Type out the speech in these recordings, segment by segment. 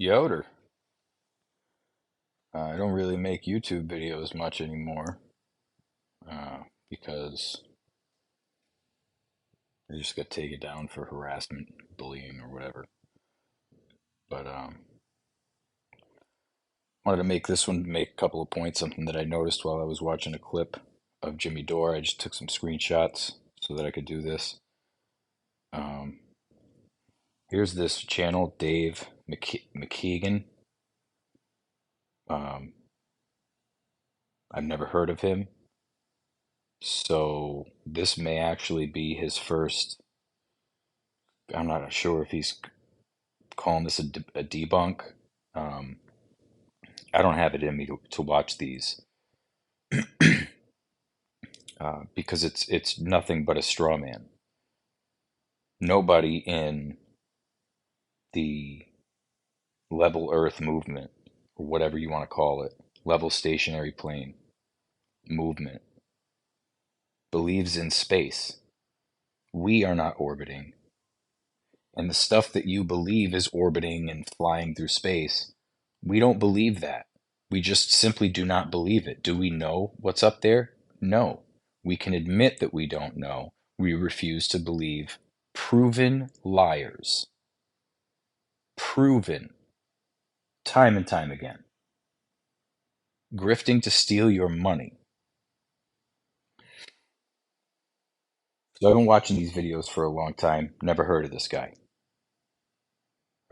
Yoder. I don't really make YouTube videos much anymore because I just got taken down for harassment, bullying, or whatever. But wanted to make this one make a couple of points. Something that I noticed while I was watching a clip of Jimmy Dore. I just took some screenshots so that I could do this. Um, Here's this channel, Dave McKeegan. Um, I've never heard of him. So this may actually be his first. I'm not sure if he's calling this a debunk. Um, I don't have it in me to watch these because it's nothing but a straw man. Nobody in the level Earth movement, or whatever you want to call it, level stationary plane movement, believes in space. We are not orbiting. And the stuff that you believe is orbiting and flying through space, we don't believe that. We just simply do not believe it. Do we know what's up there? No. We can admit that we don't know. We refuse to believe proven liars. Proven. Time and time again. Grifting to steal your money. So I've been watching these videos for a long time. Never heard of this guy.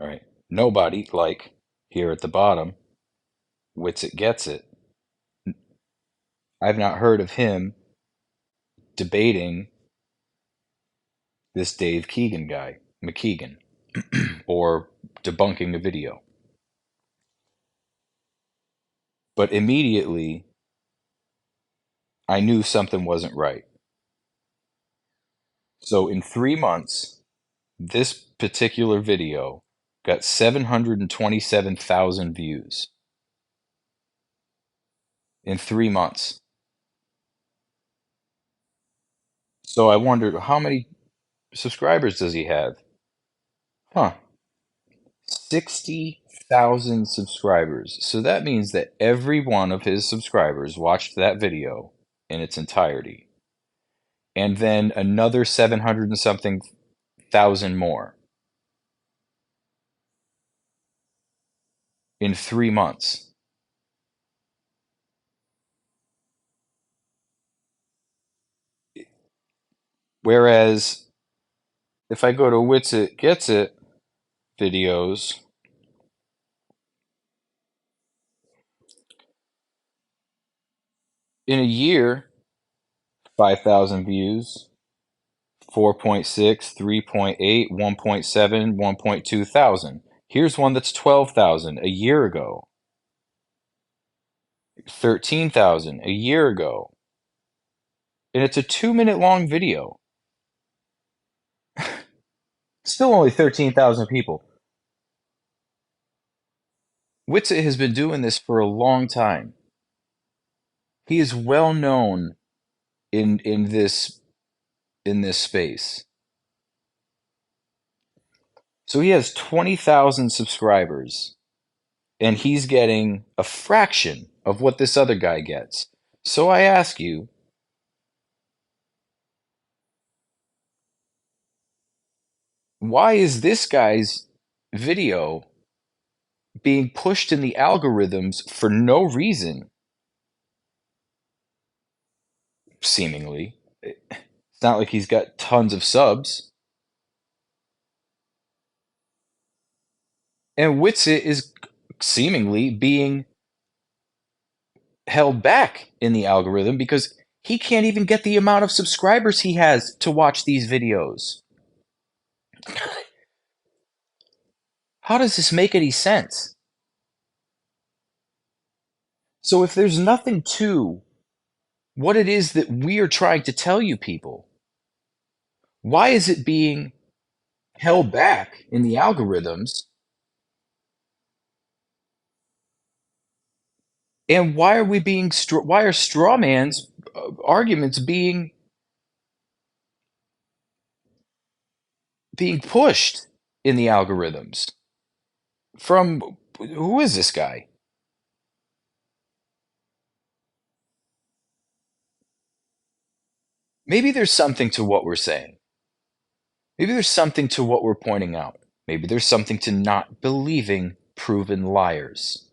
All right. Nobody, like here at the bottom, Wits It Gets It. I've not heard of him debating this Dave Keegan guy, McKeegan, or debunking a video. But immediately, I knew something wasn't right. So in 3 months, this particular video got 727,000 views in 3 months. So I wondered, how many subscribers does he have? Huh, 60,000 subscribers. So that means that every one of his subscribers watched that video in its entirety. And then another 700 and something thousand more in 3 months. Whereas if I go to Wits It Gets It videos, in a year, 5,000 views, 4.6, 3.8, 1.7, 1.2 thousand. Here's one that's 12,000 a year ago, 13,000 a year ago. And it's a 2 minute long video. Still only 13,000 people. Witsit has been doing this for a long time. He is well known in this space. So he has 20,000 subscribers, and he's getting a fraction of what this other guy gets. So I ask you, why is this guy's video being pushed in the algorithms for no reason, seemingly? It's not like he's got tons of subs. And Witsit is seemingly being held back in the algorithm because he can't even get the amount of subscribers he has to watch these videos. How does this make any sense? So if there's nothing to what it is that we are trying to tell you people, why is it being held back in the algorithms? And why are we being why are straw man's arguments being pushed in the algorithms from Who is this guy? Maybe there's something to what we're saying. Maybe there's something to what we're pointing out. Maybe there's something to not believing proven liars.